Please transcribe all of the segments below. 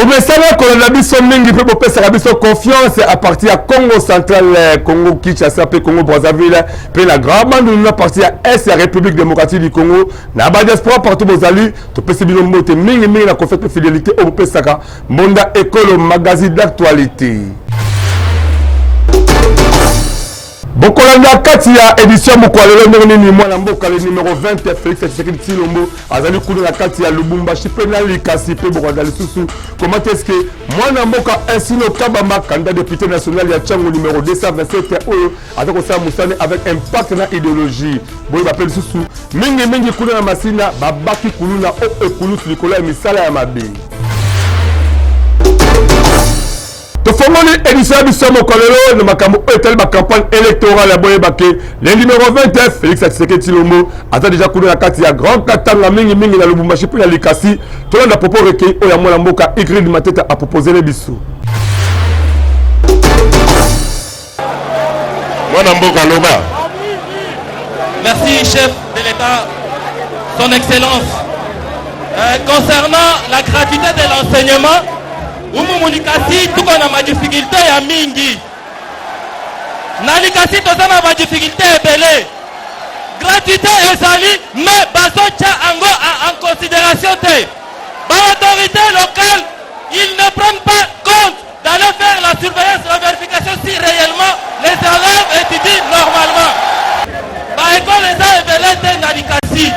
Obesala kolanda biso mingi pe bopesa biso confiance à partir à Congo central, Congo Kinshasa pe Congo Brazzaville pe la grande bande de partie à Est la République démocratique du Congo na ba diaspora partout bozali to pesa bino mbote mingi mingi na confiance pe fidélité au pesaka Monda École magazine d'actualité. Bokolanda kati ya édition mokwalelo ndeni mwana mboka le numéro 20 Félix Tshisekedi Tshilombo azali kuna na kati ya Lubumbashi pe na likasi pe bokwanda lisusu. Comment est-ce que mwana mboka Insino Kabamba candidat député national ya Tchango numéro 227 oyo azako sa musane avec impact na idéologie boye ba pe lisusu mingi kuna na masina babaki kuluna o ekulu likolo ya misala ya mabe. Tofongoli édition biso mokolelo na makambo etel ba campagne électorale ya boye baké le numéro 20 Félix Tshisekedi Tshilombo ata déjà kuna na kati ya grand katanga mingi na Lubumbashi pe na likasi to na propos recueil o ya mwana mboka Igrid Mateta a proposé le biso mwana mboka loba. Merci chef de l'État, son excellence. Concernant la gratuité de l'enseignement, umu likasi tuko na difficulté ya mingi. Na likasi toza na difficulté ebele. Gratuité ezali mais bazocha ango en considération te. Ba autorité locale, ils ne prennent pas compte d'aller faire la surveillance, la vérification si réellement les élèves étudient normalement. Ba école eza ebele te na likasi.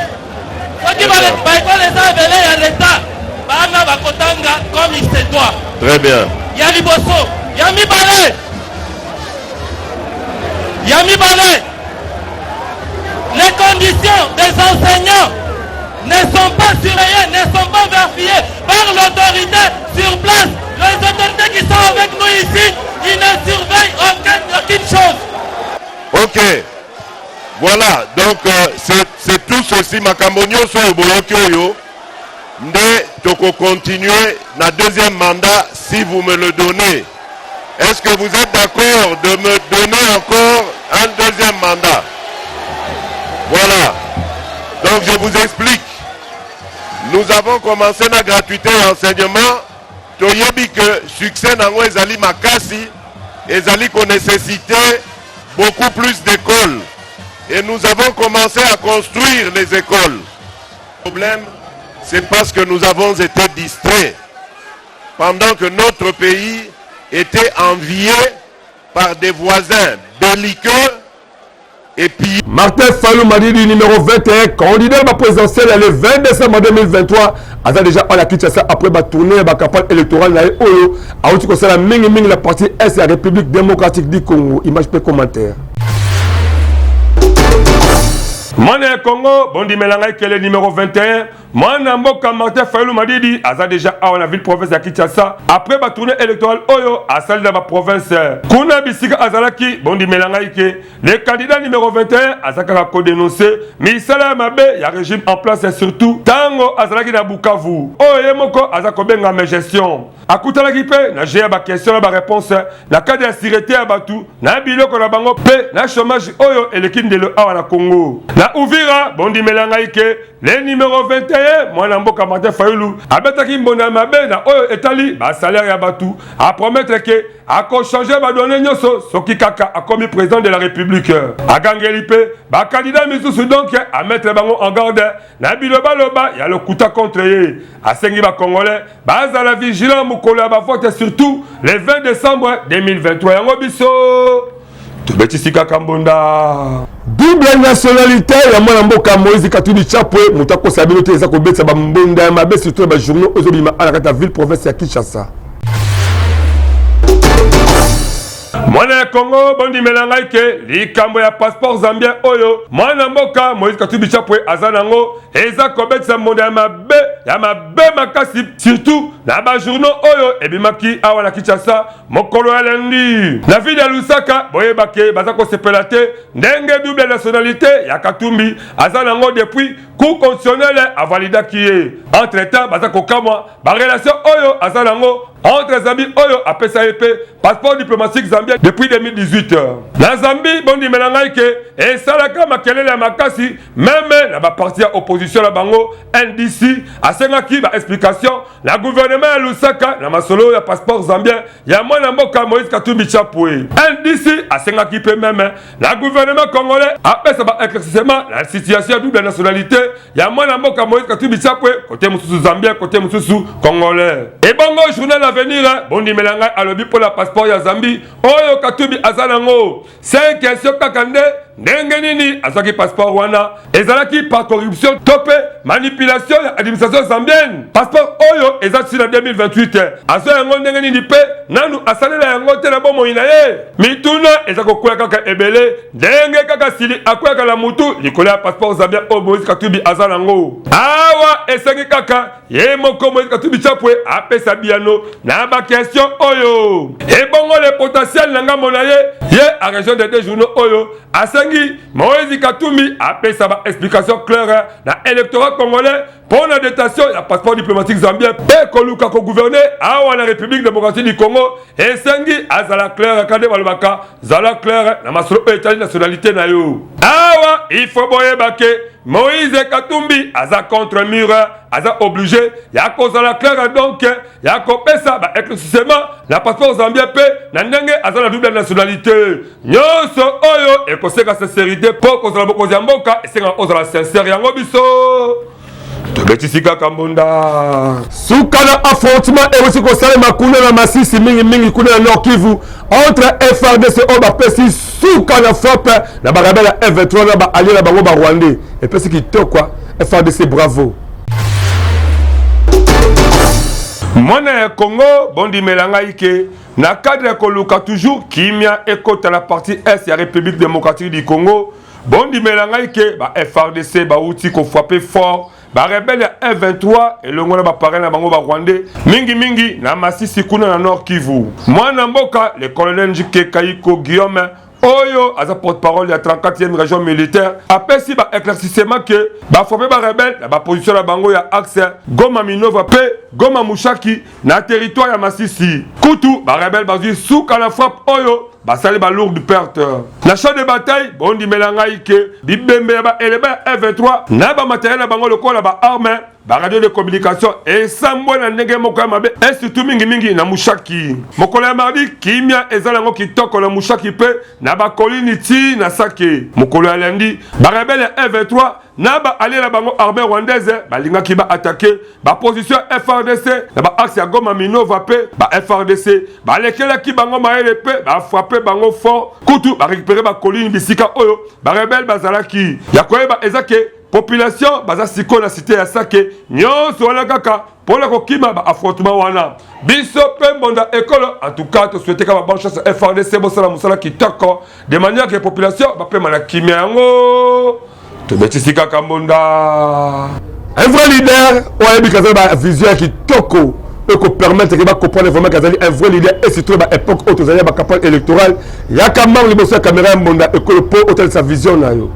Soki ba école eza ebele ya l'État. Bana bakotanga comme il se doit. Très bien. Yali Bosso, Yami Balé. Les conditions des enseignants ne sont pas surveillées, ne sont pas vérifiées par l'autorité sur place. Les autorités qui sont avec nous ici, ils ne surveillent aucune chose. Ok. Voilà. Donc, c'est tout ceci. Makambonyo so boyokyo. Nde toko continuer na deuxième mandat si vous me le donnez. Est-ce que vous êtes d'accord de me donner encore un deuxième mandat? Voilà. Donc je vous explique. Nous avons commencé la gratuité d'enseignement. Toyebi que succès nango ezali makasi, ezali ko nécessité beaucoup plus d'écoles. Et nous avons commencé à construire les écoles. Le problème, c'est parce que nous avons été distraits pendant que notre pays était envié par des voisins belliqueux et puis... Martin Fayulu Madidi numéro 21, candidat à la présidentielle le 20 décembre 2023, a déjà à la Kinshasa après la tournée de la campagne électorale na Oyo, a aussi concerne la partie Est de la République démocratique du Congo. Image peu commentaire. Mwana Congo, Bondi Melanga qui est le numéro 21. Mwana Mboka Martin Fayulu Madidi a déjà à la ville province de Kinshasa. Après la tournée électorale Oyo, a salle dans la province. Kuna Bisika Azalaki, Bondi Melanga le candidat numéro 21 a Zakara co-dénoncé. Mais Salah Mabe, il y a un régime en place et surtout Tango Azalaki na Bukavu. Oye Moko Azakobenga mes gestion. Akutala Kipe, na j'ai ma question, ma réponse. La cas de la sécurité à Batou, na biloko na bango pe, na chômage Oyo et l'équipe de l'Eau na Congo. Na Ouvira, Bondi Melanga le numéro 21, moi Mboka Martin Fayulu, abetaki mbona mabe na Oyo etali, ba salaire ya Batou, a promettre que a changer ba donner nyoso, soki kaka a commis président de la République. A gangelipe, ba candidat misusu donc à mettre bango en garde. Na biloba loba, il y a le kuta contre ye. A sengi ba congolais, ba za la vigilant mukolo ba vote surtout le 20 décembre 2023. Yango biso Betisika Kambonda. Double nationalité ya mwana mboka Moïse Katumbi Chapwe mutako sabino te ezako betsa ba mbonda ma be surtout ba journaux ozobima à la ville province ya Kinshasa. mwana ya Congo bondi melangai ke likambo ya passeport zambien oyo mwana mboka Moïse Katumbi Chapwe azanango eza kobetisa monde ya mabe makasi surtout na ba journaux oyo ebimaki awa na Kinshasa mokolo ya lundi na ville ya Lusaka boyebake baza ko sepela te ndenge double nationalité ya Katumbi azanango depuis cour constitutionnelle avalidaki ye entre temps baza kokamwa ba relation oyo azanango entre Zambie oyo apesa ye pe passeport diplomatique zambien depuis 2018 na Zambie bondi melangai ke esalaka makelele ya makasi meme na ba parti ya opposition la bango NDC asengaki ba explication la gouvernement ya Lusaka na masolo ya passeport zambien ya mwana mboka Moïse Katumbi Chapwe. NDC asengaki pe meme la gouvernement congolais apesa ba éclaircissement la situation ya double nationalité ya mwana mboka Moïse Katumbi Chapwe côté mususu zambien côté mususu congolais. Et bongo journal avenir bondi melangai alobi pour la passeport ya Zambie oyo Katumbi azanango 5 questions kakande ndenge nini azaki passeport wana ezalaki par corruption topé manipulation ya administration zambienne passeport oyo ezati na 2028 azo yango ndenge nini pe nanu asalela yango te na bomoi na ye mituna ezako koya kaka ebele ndenge kaka sili akoyaka la mutu likolo ya passeport zambien oyo Moïse Katumbi azanango awa esengi kaka ye moko Moïse Katumbi Chapwe apesa biano na ba question oyo ebongo le potentiel na ngambo na ye a région de deux journaux oyo asengi Moïse Katumbi apesa ba explication claire na électorat congolais pour la détention ya passeport diplomatique zambien pe koluka ko gouverner awa na République démocratique du Congo esengi azala claire kande balobaka zala claire na masolo etali nationalité na yo awa il faut boyebake Moïse Katumbi aza contre mur aza obligé ya kozala claire donc ya kopesa ba éclaircissement la passeport zambien pe na ndenge aza na double nationalité nyonso oyo ekoseka sincérité po kozala bokozi ya mboka esenga kozala sincère yango biso tobetisika kambunda suka na affrontement ewusi kosalema kuna na masisi mingi kuna na Nord Kivu entre FRDC oyo bapesi suka na frappe na barabara ya F23 na baalie na bango barwandais epesi kitoko FRDC bravo. Mwana ya Congo bondi melangai ke na cadre ya koluka toujours kimia ekota la partie est ya République démocratique du Congo bondi melangai ke ba FRDC ba uti ko frapper fort ba rebelle ya F23 elongo na ba parrain na bango ba Rwandais mingi na masisi kuna na Nord Kivu mwana mboka le colonel Njike Kayiko Guillaume oyo aza porte-parole ya 34e région militaire apesi ba éclaircissement que ba frappé ba rebelle na ba position la bango ya axe Goma Minova pe Goma Mushaki na territoire ya Masisi kutu ba rebelle bazi suka la frappe oyo basali ba lourde perte na champ de bataille bondi melangai ke bibembe ya ba élément F23 na ba matériel na bango lokola ba arme ba radio de communication et sambo na ndenge moko ya mabe et surtout mingi na Mushaki mokolo ya mardi kimia ezalango kitoko na Mushaki pe na ba kolini ti na Sake mokolo ya lundi ba rebelle F23 na ba allié la bango armée rwandaise balinga ki ba attaquer ba position FRDC na ba axe ya Goma Minova pe ba FRDC ba lekela ki bango maele pe ba frapper bango fort kutu ba récupérer ba kolini bisika oyo ba rebelle bazalaki ya koyeba ezake population baza siko na cité ya Sake nyonso wana kaka pour la kokima ba affrontement wana biso pe mbonda ekolo en tout cas to souhaiter ka ba bonne chance FRDC bosala musala kitoko de manière que population ba pe mana kimia yango to betisika kambonda un vrai leader oyebi kaza ba vision kitoko et qu'on permette que comprendre vraiment qu'azali un vrai leader et surtout ba époque auto zali ba campagne électorale ya kamam liboso caméra mbonda ekolo po hôtel sa vision na yo.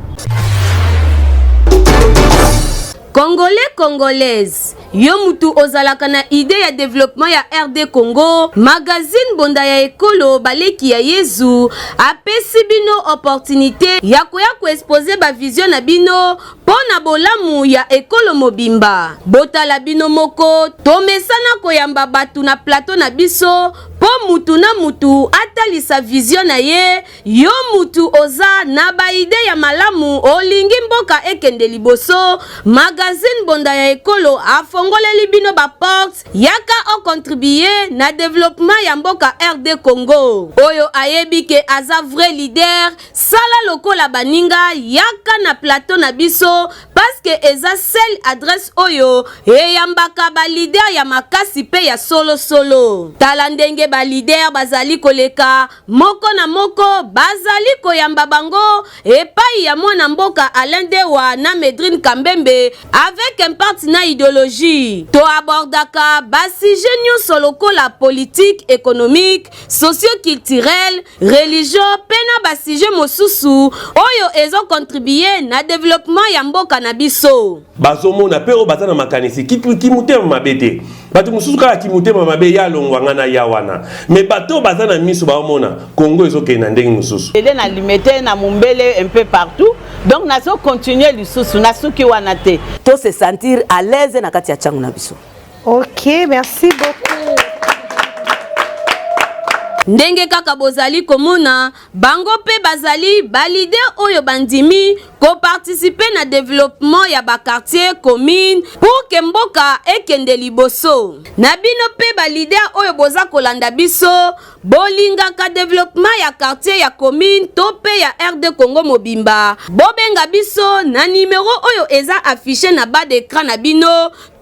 Congolais, Congolaises, yo mutu ozalaka na idée ya développement ya RD Congo, magazine bonda ya ekolo baleki ya Yezu, apesi bino opportunité ya koya ko exposer ba vision na bino pona bolamu ya ekolo mobimba. Botala bino moko, tomesana koyamba batu na plateau na biso, po mutu na mutu atalisa vision na ye, yo mutu oza na ba idée ya malamu olingi mboka ekende liboso, magazine bonda ya ekolo afongoleli bino ba porte yaka o contribuer na développement ya mboka RD Congo. Oyo ayebi ke aza vrai leader, sala lokola baninga yaka na plateau na biso parce que eza seule adresse oyo eyambaka ba leader ya makasi pe ya solo. Tala ndenge ba leader bazali koleka mboka moko na moko bazali koyamba bango epai ya mwana mboka Alain Dewa na Medrine Kambembe avec un parti na idéologie. To abordaka basije nyonso lokola politique, économique, socio-culturel, religion pena basije mosusu oyo ezo contribuer na développement ya mboka na biso. Bazomona pero bazana makanisi kimute mabete. Batu mususu kala kimute mabe ya longwanga na yawana. Me bato bazana miso baomona Congo ezo kena ndenge mususu. Elle est limitée na mumbele un peu partout. Donc nazo continuer lisusu na suki wana te. To se sentir à l'aise na kati ya changu na biso. OK, merci beaucoup. Ndenge kaka bozali komona bango pe bazali balide oyo bandimi ko participer na développement ya ba quartier commune pour que mboka ekende liboso. Na bino pe balide oyo boza kolanda biso bolinga ka développement ya quartier ya commune to pe ya RD Congo mobimba. Bobenga biso na numéro oyo eza affiché na bas d'écran na bino.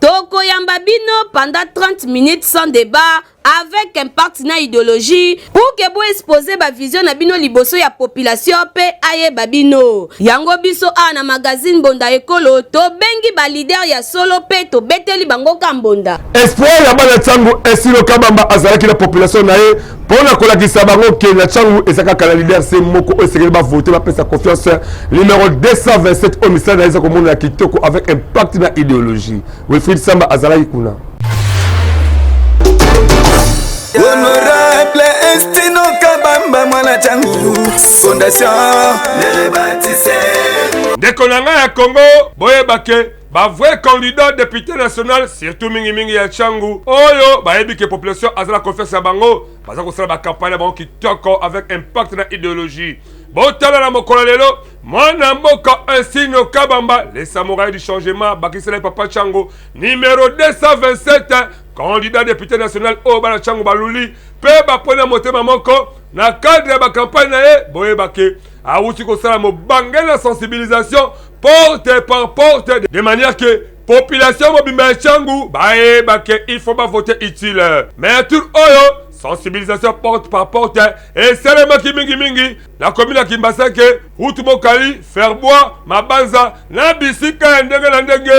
Toko yamba bino pendant 30 minutes sans débat avec un partenaire idéologie pour que vous exposez ba vision na bino liboso ya population pe aye babino. Yango biso a na magazine Bonda Ekolo to bengi ba leader ya solo pe to beteli bango kambonda. Espoir ya bana tsangu esilo kabamba azalaki la population na ye pona kolakisa bango ke na tsangu ezaka kala leader se moko esekeli ba voter ba pesa confiance numéro 227 au ministère na ezako mona kitoko avec un partenaire idéologie. Wilfried Samba azalaki kuna. Honorable Estino Kabamba mwana changu Fondation les rebâtisseurs. Dekonanga ya Congo boye bake ba vrai candidat député national surtout mingi ya changu oyo ba yebi ke population azala confiance ya bango baza ko sala ba campagne bango kitoko avec impact na idéologie. Botala na mokolo lelo mwana mboka Estino Kabamba les samouraïs du changement bakisela papa chango numéro 227 candidat député national au bana changu baluli pe ba pona motema moko na cadre ba campagne na ye boye bake awuti ko sala mo bangela sensibilisation porte par porte de manière que population mobimba changu bae bake il faut pas voter utile mais tout oyo sensibilisation porte par porte et selema ki mingi la commune ya Kimbasake Utumokali Ferbois Mabanza na bisika ndenge na ndenge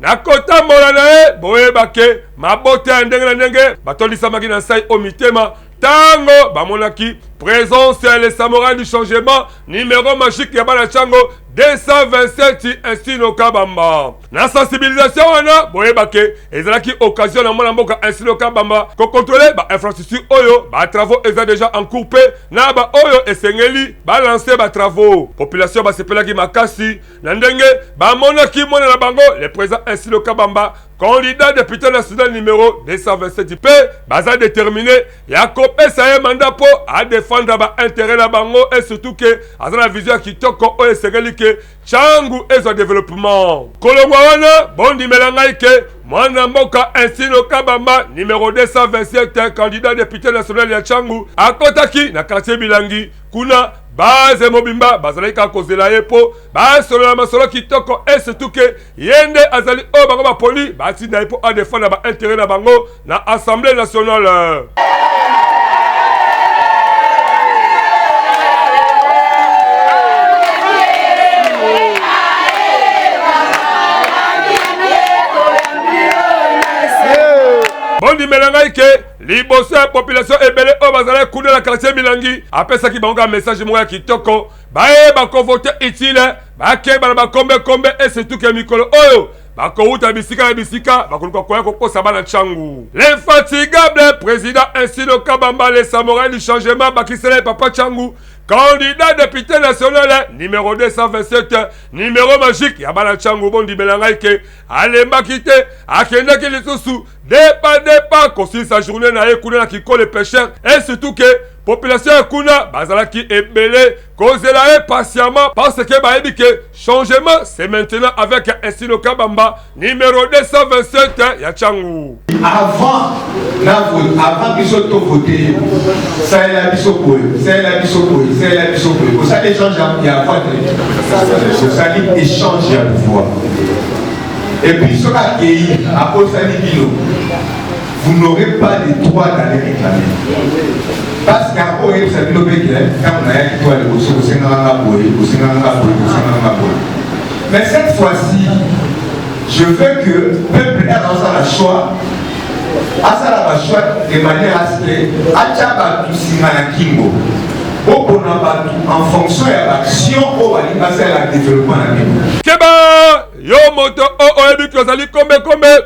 na kota mola na e boye bake mabote ndenge na ndenge batolisa maki na sai o mitema tango bamonaki présence les samouraïs du changement numéro magique ya bana chango 227 Estino Kabamba. Na sensibilisation wana boye bake ezalaki occasion na mwana mboka Estino Kabamba ko contrôler ba infrastructure oyo ba travaux eza déjà en cours pe na ba oyo esengeli ba lancer ba travaux population ba sepelaki makasi na ndenge ba monaki mona na bango le président Estino Kabamba candidat député national numéro 227 P baza déterminé ya kopesa ye mandat po a défendre ba intérêt na bango et surtout que azana vision kitoko o esengeli ke changu ezo développement kolongwa wana bondi melangai ke mwana mboka Estino Kabamba numéro 227 candidat député national ya changu akotaki na quartier Bilangi kuna base mobimba bazalaki ka kozela ye po basolo na masolo kitoko et surtout que yende azali o bango bapoli batinda ye po a défendre ba intérêt na bango na assemblée nationale. Bondi melangai ke liboso ya population ebele o bazala kuna na quartier Bilangi apesaki bango message moko ya kitoko bae bako voter utile bake bana bakombe et surtout ke mikolo oyo bakouta bisika na bisika bakoluka koya kokosa bana changu. L'infatigable président Estino Kabamba les samouraïs du changement bakisela papa changu candidat député national numéro 227 numéro magique ya bana changu bondi belangai ke alembaki te akendaki lisusu depa kosilisa journée na ye kuna na kikole pêcheur et surtout que population ya kuna bazalaki ebele kozela ye patiemment parce que bayebi ke changement c'est maintenant avec Estino Kabamba numéro 227 ya changu. Avant biso to voter ça est la biso boy ça échange ya voix ça dit échange ya pouvoir et puis ce qui a à cause de vous n'aurez pas le droit d'aller réclamer. Parce qu'à quoi vous savez le bec, quand on a dit toi le bosso, c'est un mais cette fois-ci, je veux que le peuple ait la choix, à choix de manière à ce que Achaba Toussimana Kingo, en fonction de l'action, on va y passer à la développement. Keba yo moto oyebi kozali kombe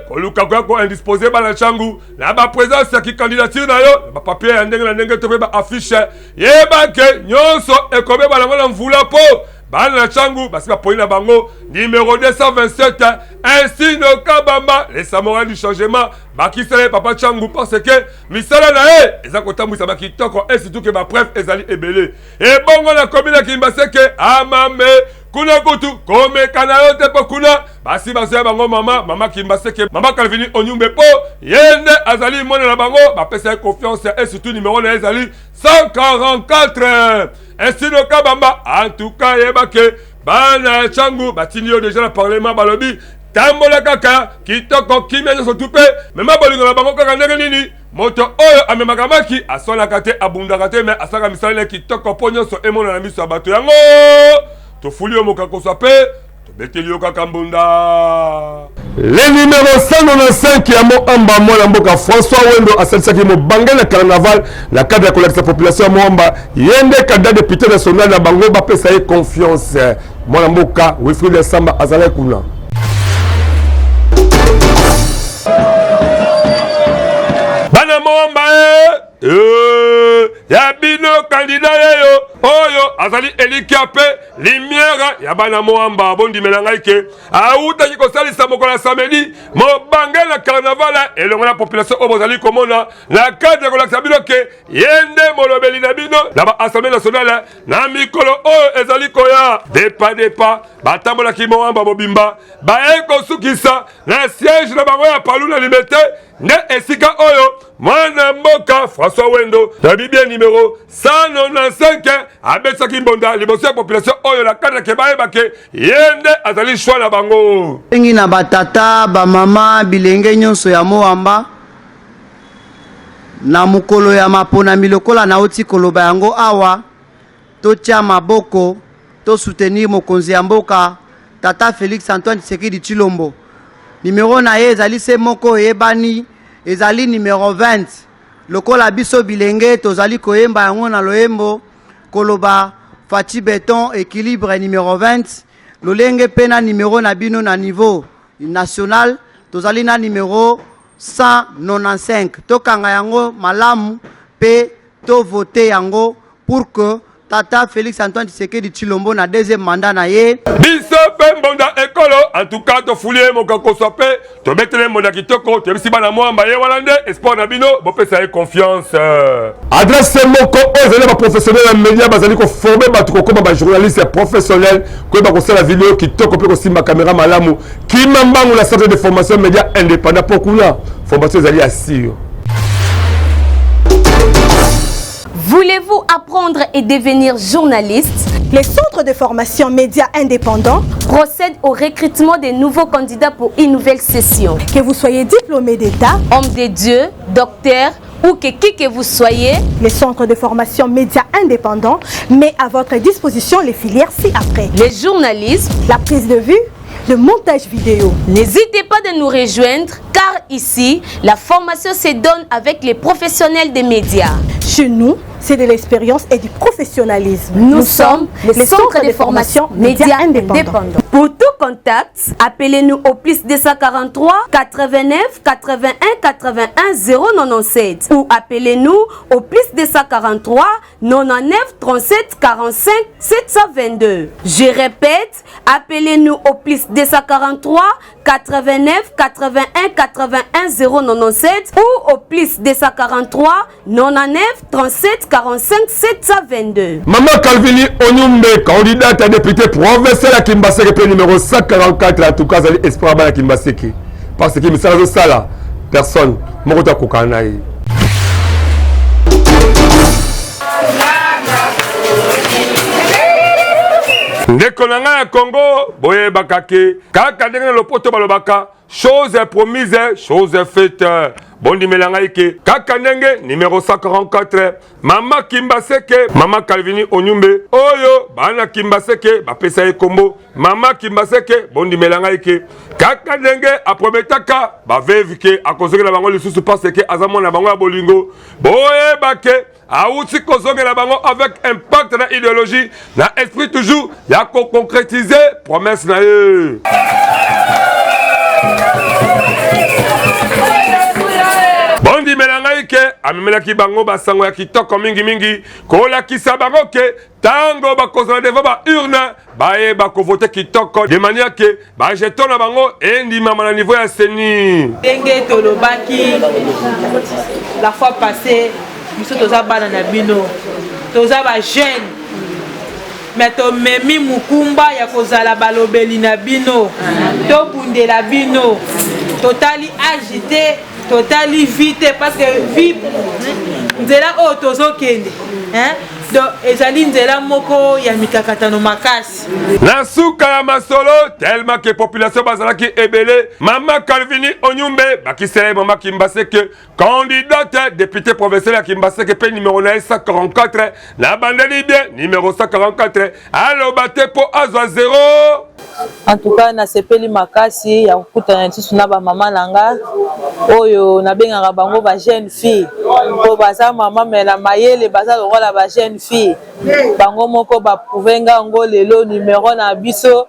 koluka ko indisposé bana changu na ba présence qui candidature na yo ba papier ya ndenge na ndenge to ba affiche yeba ke nyonso ekobe bana ngona mvula po bana changu basi ba poina bango numéro 227 ainsi no kabamba les samouraïs du changement bakisele papa changu parce que misala na eza kotambwisa ba kitoko et surtout que ba bref ezali ebele et bongo na commune Kimbaseke amame kuna kutu kome kanayo tepo kuna basi basoya bango mama Kimbaseke mama Calvini Onyumbe po yende azali mona na bango bapesa confiance et surtout numéro na ezali 144 ainsi no kabamba en tout cas yebake bana changu batinio déjà na parlement balobi tambola kaka kitoko kimia nyoso tupe mema bolingo na bango kaka ndenge nini moto oyo amemakamaki asonaka te abundaka te me asaka misala kitoko po nyonso emona na miso ya bato yango tofuli yo mokakosa pe tobeteli yo kaka mbunda. Le numéro 195 ya Moamba mwana mboka François Wendo asalisaki mobange na carnaval la cadre ya kolakisa population ya Moamba yende kada député national na bango bapesa ye confiance mwana mboka Wilfried Samba azala kuna. Bana Moamba ya bino candidat yeyo oyo azali elikape lumière ya bana Moamba bondi menanga ike auta ki kosalisa mokola samedi mobange na carnaval elongo na population oyo bozali komona na cadre ko lakisa bino ke yende molobeli na bino na ba assemblée nationale na mikolo oyo ezali koya depa batambola ki Moamba mobimba baye kosukisa na siège na bango ya Paluna Limete nde esika oyo mwana mboka François Wendo na bibia numéro 195 abetsaki mbonda liboso ya population oyo la cadre ke bayebake yende azali choix na bango engi na batata bamama bilenge nyonso ya Moamba na mukolo ya mapona milokola na oti koloba yango awa totia maboko to soutenir mokonzi ya mboka tata Félix Antoine Tshisekedi Tshilombo numéro na ye ezali se moko yebani ezali numéro 20 lokola biso bilenge tozali koyemba yango na loyembo koloba Fati Beton équilibre numéro 20 lolenge pena numéro na bino na niveau national tozali na numéro 195 tokanga yango malamu pe to voter yango pour que tata Félix Antoine Tshisekedi Tshilombo na deuxième mandat na ye biso pe mbonda ekolo en tout cas to fulie mokakoso pe to betele mbonda kitoko to bisi bana Moamba ye walande espoir na bino bopesa ye confiance adresse moko ezele ba professionnel na média bazali ko former batu ko koma ba journaliste professionnel ko ba ko sala vidéo kitoko pe ko simba caméra malamu kimambangu la centre de formation média indépendant pokuna formation ezali assure. Voulez-vous apprendre et devenir journaliste? Les centres de formation médias indépendants procèdent au recrutement des nouveaux candidats pour une nouvelle session. Que vous soyez diplômé d'État, homme de Dieu, docteur ou qui que vous soyez, les centres de formation médias indépendants met à votre disposition les filières ci-après. Le journalisme, la prise de vue, le montage vidéo. N'hésitez pas de nous rejoindre car ici, la formation se donne avec les professionnels des médias. Chez nous, c'est de l'expérience et du professionnalisme. Nous sommes les centres de formation médias indépendants. Pour tout contact, appelez-nous au plus 243 89 81 81 097 ou appelez-nous au plus 243 99 37 45 722. Je répète, appelez-nous au plus 243 89 81 81 097 ou au plus 243 99 37 45 722. Maman Calvini Onyumbe, candidate à député provincial à Kimbaseke, numéro 144, en tout cas, elle est espoir à Kimbaseke. Parce que ça de ça là, personne, Mokota Kokanaï. Ndeko na nga ya Congo boye bakake kaka ndenge lopoto balobaka chose est promise, chose est faite. Bondi Melangaike, Kakanenge, numéro 144, Mama Kimbaseke, Mama Calvini Onyumbe, Oyo, Bana Kimbaseke, Bapesa Ekombo, Mama Kimbaseke, Bondi Melangaike, Kakanenge, Aprobetaka, Bavevike, Akozonge la bango lisusu parce que Azamon la bango à Bolingo, Boye Bake, Aouti Kozonge la bango avec impact na idéologie, na esprit toujours, y'a qu'on concrétiser, promesse na eux. Bondi Melangaike, Amelaki bango basango ya kitoko mingi mingi, kola kisa bango ke, tango bakozala devant ba urne, bae bakovote kitoko, de manière que, ba jeton na bango, endi mama na niveau ya seni. Denge tolobaki, la fois passée, biso toza bana na bino, toza ba jeune, mais to memi mukumba ya kozala balobeli na bino, to bundela bino, totali agité, totali vite parce que vite nzela o tozo kende hein donc ezali nzela moko ya mikakatano makasi na suka ya masolo tellement que population bazalaki ebele Mama Calvini Onyumbe bakisele Mama Kimbaseke candidate député provincial ya Kimbaseke pe numéro 144 na bandeli bien numéro 144 allo bate po azwa 0. En tout cas na sepeli makasi ya kutana ntisu na ba mama nanga oyo na bengaka bango ba jeune fille po baza mama mela mayele baza lokola ba jeune fille bango moko ba prouvenga ngo lelo numéro na biso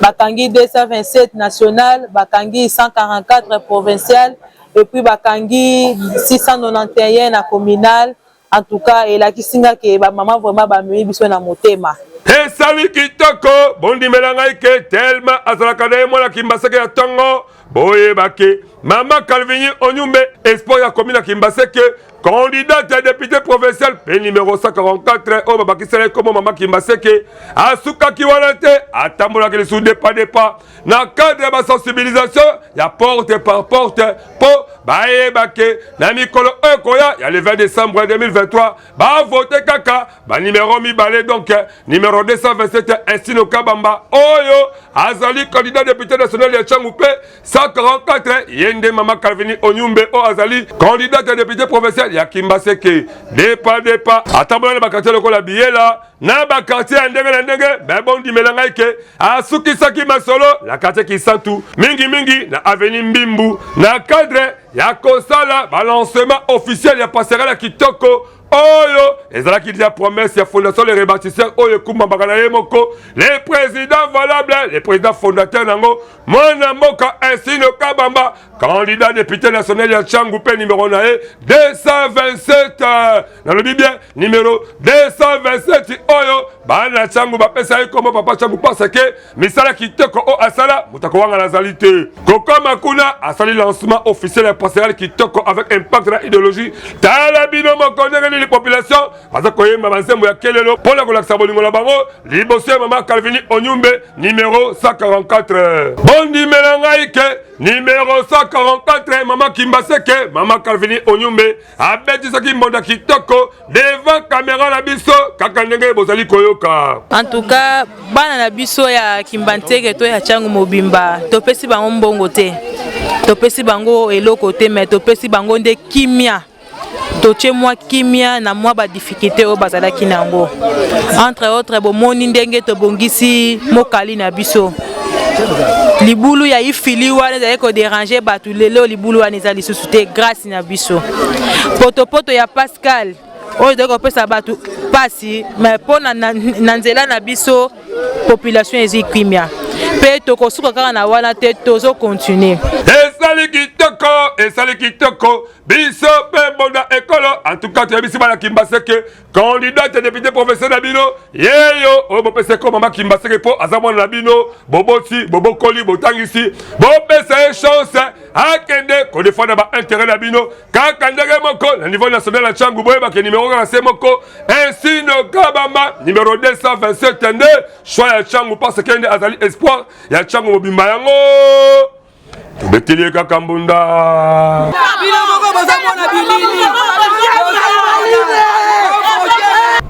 bakangi 227 national bakangi 144 provincial et puis bakangi 691 na communal. En tout cas elakisinga ke ba mama vraiment ba memi biso na motema. Et salut kitoko, Bondi Melangaike, tellement azalakane mwana Kimbaseke ya tongo, boye bake, Mama Calvini Onyumbe, espoir ya commune Kimbaseke, candidate à député provincial, P numéro 144, oh babaki sele comme Mama Kimbaseke, asuka kiwalante, atambola ke sous pas na cadre de sensibilisation, ya porte par porte, po, baye bake, na mikolo koya, ya le 20 décembre 2023, ba vote kaka, ba numéro mi balé donc, numéro 227 Estino Kabamba Oyo Azali candidat député national ya Changupe 144 Yende Mama Calvini Onyumbe O Azali candidat député provincial ya Kimbaseke Depa Atambola na bakati lokola Biela na bakati ya ndenge na ndenge Bondi Melangaike asukisaki masolo la quartier qui santu mingi na avenue Mbimbu na cadre ya kosala balancement officiel ya passerelle kitoko Oyo, ezalaki dia promesse ya fondation les rebâtisseurs Oyo Kumba Bakana Moko, les présidents valables, les présidents fondateurs nango, Mwana Moka Estino Kabamba, candidat député national ya Changupe numéro 227. Dans le bien numéro 227 Oyo, Bana Changu bapesa comme papa Changu parce que misala kitoko o asala mutako wanga nazalité. Koko Makuna a sali lancement officiel ya passerelle kitoko avec impact na idéologie. Talabino Mokone les populations parce que yema bansembo ya kelelo pour la kolaksa bolingo la bango liboso Mama Calvini Onyumbe numéro 144 Bondi Melangaike numéro 144 Mama Kimbaseke Mama Calvini Onyumbe abeti saki mbonda kitoko devant caméra la biso kaka ndenge bozali koyoka. En tout cas bana na biso ya Kimbanteke to ya Changu Mobimba topesi bango mbongo te topesi bango eloko te mais topesi bango nde kimia toche moi kimia na moi ba difficulté o bazala kinango entre autres bomoni ndenge to bongisi mokali na biso libulu ya ifili wana za ko déranger batu lelo libulu wana za lisusu te grâce na biso poto ya Pascal o de ko pesa batu pasi mais pona na nzela na biso population ezi kimia pe to ko suka kaka na wana te tozo continuer esali kitoko biso pe bonda ekolo en tout cas tu bisi bana Kimbaseke candidat député professeur na bino yeyo o bo pese ko Mama Kimbaseke po azamona na bino boboti bobokoli botangisi bo pese chance akende ko défendre ba intérêt na bino kaka ndenge moko na niveau national na Changu boye ba ke numéro na se moko ainsi no Kabamba numéro 227 ndé choix ya Changu parce que azali espoir ya Changu Mobimba yango Betili kaka mbunda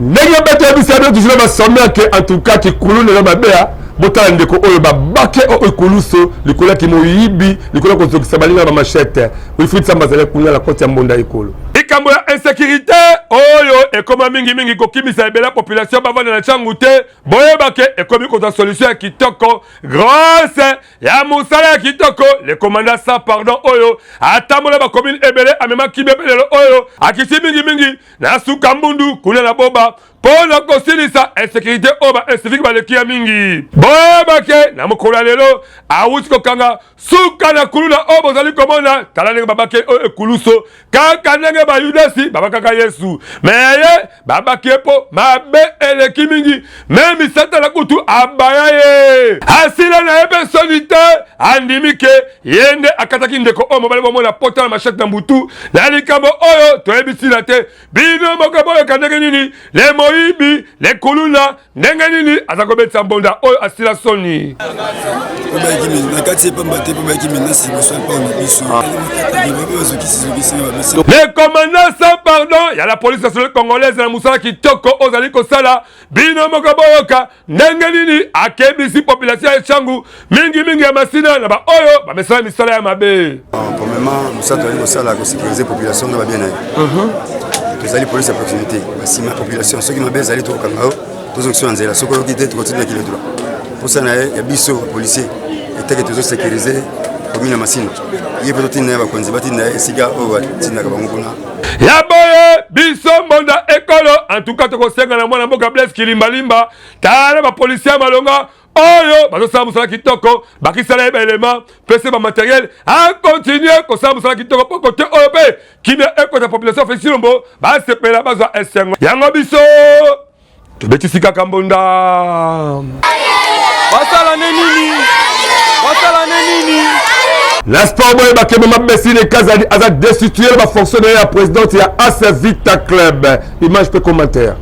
ndenge beto bisado toujours ba sommet que en tout cas ki kulune na babea botala ndeko oyo babake o ekoluso likola ki moyibi likola kozokisa balinga ba machete Wilfried Samba zale kunya la koti ya mbonda ekolo ikambo ya insécurité oyo ekoma mingi kokimisa ebela population bavanda na changu te boyebake ekomi koza solution ya kitoko grâce ya musala ya kitoko le commandant sans pardon oyo atambola ba commune ebele amema kibebelelo oyo akisi mingi na suka mbundu kuna na boba pona kosilisa insécurité oba civique balekia mingi boyebake na mokolo lelo awuti kokanga suka na kuluna oyo bozali komona tala ndenge babake oyo ekuluso kaka ndenge bayudasi babakaka yesu meye babaki epo mabe eleki mingi memi sata na kutu abaya ye asila na ebe soni te andimi ke yende akataki ndeko oyo mobali bomona pota na machete na mbutu na likambo oyo toyebisila te bino moko boyoka ndenge nini le moyibi le kuluna ndenge nini aza kobetisa mbonda oyo asila soni le commandant sans pardon ya la police nationale congolaise na musala kitoko ozali kosala bino moko boyoka ndenge nini akebisi population ya changu mingi ya masina na ba oyo bamesala misala ya mabe premièrement musala tozali kosala kosécuriser population na babien na ye tozali police ya proximité basima population soki mabe ezali tokokanga yo tozokisa na nzela soki oyoki te tokotinda kile droit mposa na ye ya biso bapolisier eteke tozosécuriser commune ya masina ye mpe totinda ye bakonzi batinda ye esika oyo batindaka bango kuna ya boye biso mbonda ekolo en tout cas tokosenga na mwana mboka Blaise Kilimbalimba tala bapolisier malonga oyo bazosala musala kitoko bakisala ye baelema pese bamateriel akontinue kosala musala kitoko po kote oyo mpe kimia ekota population fesilombo basepela bazwa esengo yango biso tobetisi kaka mbonda basala nini la sport boy bakema mabesine kazadi aza destitué ba fonctionnaire ya présidente ya AS Vita Club image pe commentaire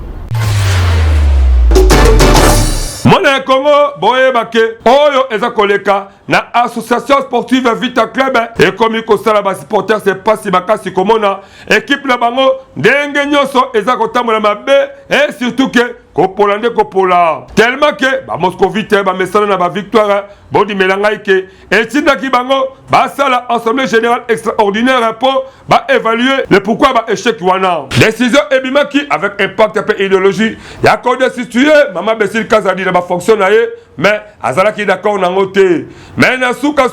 Mona ya Congo boyebake oyo eza koleka na association sportive Vita Club ekomi kosala ba supporters c'est pas si makasi komona équipe na bango ndenge nyoso eza kotambola mabe et surtout que kopola nde kopola tellement que ba moscovite ba mesana na ba victoire bodi melangai ke etindaki bango basala assemblée générale extraordinaire pour ba évaluer le pourquoi ba échec wana décision ebimaki avec impact et idéologie ya ko destituer mama Bessil Kazadi na ba fonctionnaire mais azalaki d'accord na ngote mais na suka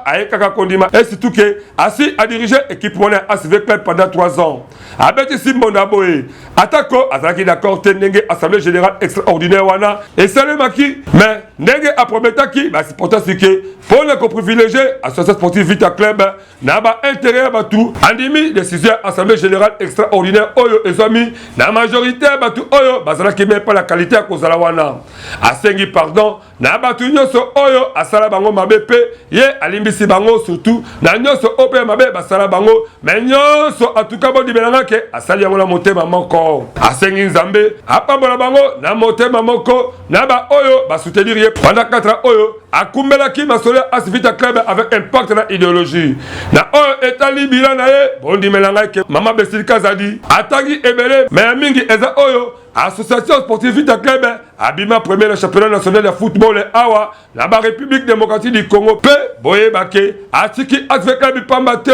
ayekaka kondima et surtout que asi a dirigé équipe wana ASV Club pendant 3 ans abeti simbonda boye atako azalaki d'accord te ndenge assemblée générale extraordinaire wana et salemaki mais ndenge aprometaki ba supporter sike pour le privilégier association sportive Vita Club na ba intérêt ba tout andimi décision assemblée générale extraordinaire oyo ezami na majorité ba tout oyo bazalaki même pas la qualité à kozala wana asengi pardon na batu nyonso oyo asala bango mabe pe ye alimbisi bango surtout na nyonso ope mabe basala bango mais nyonso en tout cas bon dibelanga ke asali yango na motema moko asengi nzambe apambola bango na motema moko na ba oyo ba soutenir ye pendant 4 ans oyo akumbelaki masolo AS Vita Club avec impact na idéologie na oyo etali bila na ye bon dibelanga ke mama Bessil Kazadi atangi ebele mais mingi eza oyo association sportive Vita Club abima premier le championnat national de football awa na ba République démocratique du Congo pe boye bake atiki AS Vita Club pambate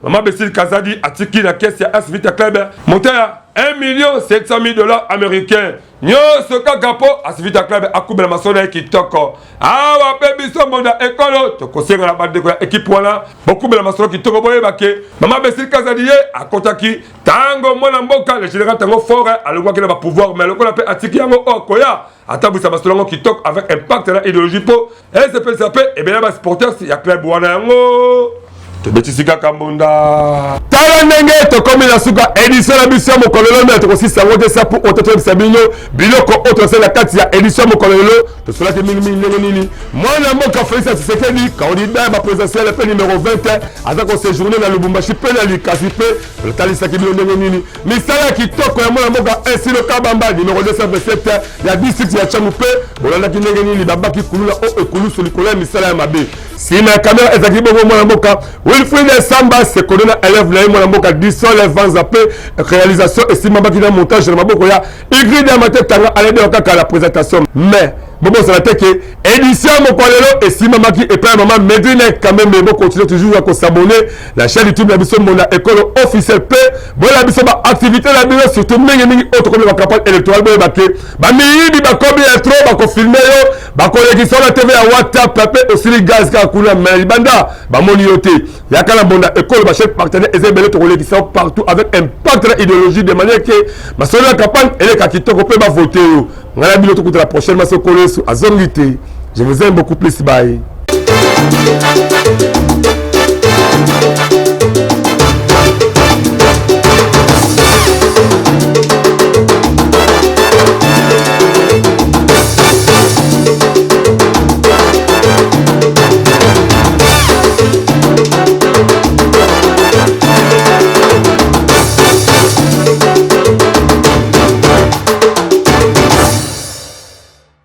mama Bessil Kazadi atiki na caisse ya AS Vita Club monté à $1,700,000 américains nyonso kaka po AS Vita Club akubela masolo ya kitoko awa pe biso mbonda ekolo tokosenga na bandeko ya équipe wana bokubela masolo kitoko boye bake mama Bessil Kazadi ye akotaki tango mwana mboka le général tango fort alongwaki na ba pouvoir mais lokola pe atiki yango okoya atabwisa masolo yango kitoko avec impact na idéologie po SPLCP ebela ba supporters ya club wana yango tobetisi kaka mbonda tala ndenge tokomi na suka édition na biso ya mokolo lelo me tokosisa yango te sa po ototoyebisa bino biloko oyo tosala kati ya édition ya mokolo lelo tosolaki mingi ndenge nini mwana mboka Félix Tshisekedi candidat ya baprésidentielle mpe numéro 20 aza koséjourne na Lubumbashi mpe na Likasi mpe totalisaki bino ndenge nini misala ya kitoko ya mwana mboka Esilo Kabamba numéro 227 ya district ya Tchangu mpe bolandaki ndenge nini babaki kulula o ekulusu likolo ya misala ya mabe nsima ya kamera ezalaki bongo mwana mboka Wilfried Samba sekondo na élève na ye mwana mboka Disson Levanza mpe réalisation esimambaki na montage na maboko ya Igrid ya Matetanga alede kaka la présentation mais Bon, ça va être que édition Mokolelo et si maman qui est pas maman Medine quand même mais bon continuer toujours à s'abonner la chaîne YouTube la biso mon école officielle P bon la biso ba activité la biso surtout mingi autre comme la campagne électorale ba baké ba mini ba combien trop ba ko filmer yo ba ko sur la TV à WhatsApp papé aussi les gaz ka kuna mais banda ba monioté ya kala bonda école ba chef partenaire ezebele to qui sont partout avec impact idéologie de manière que ma seule campagne elle est kitoko pe ba voter yo ngala bilo to la prochaine maso à Zongité. Je vous aime beaucoup plus. Bye.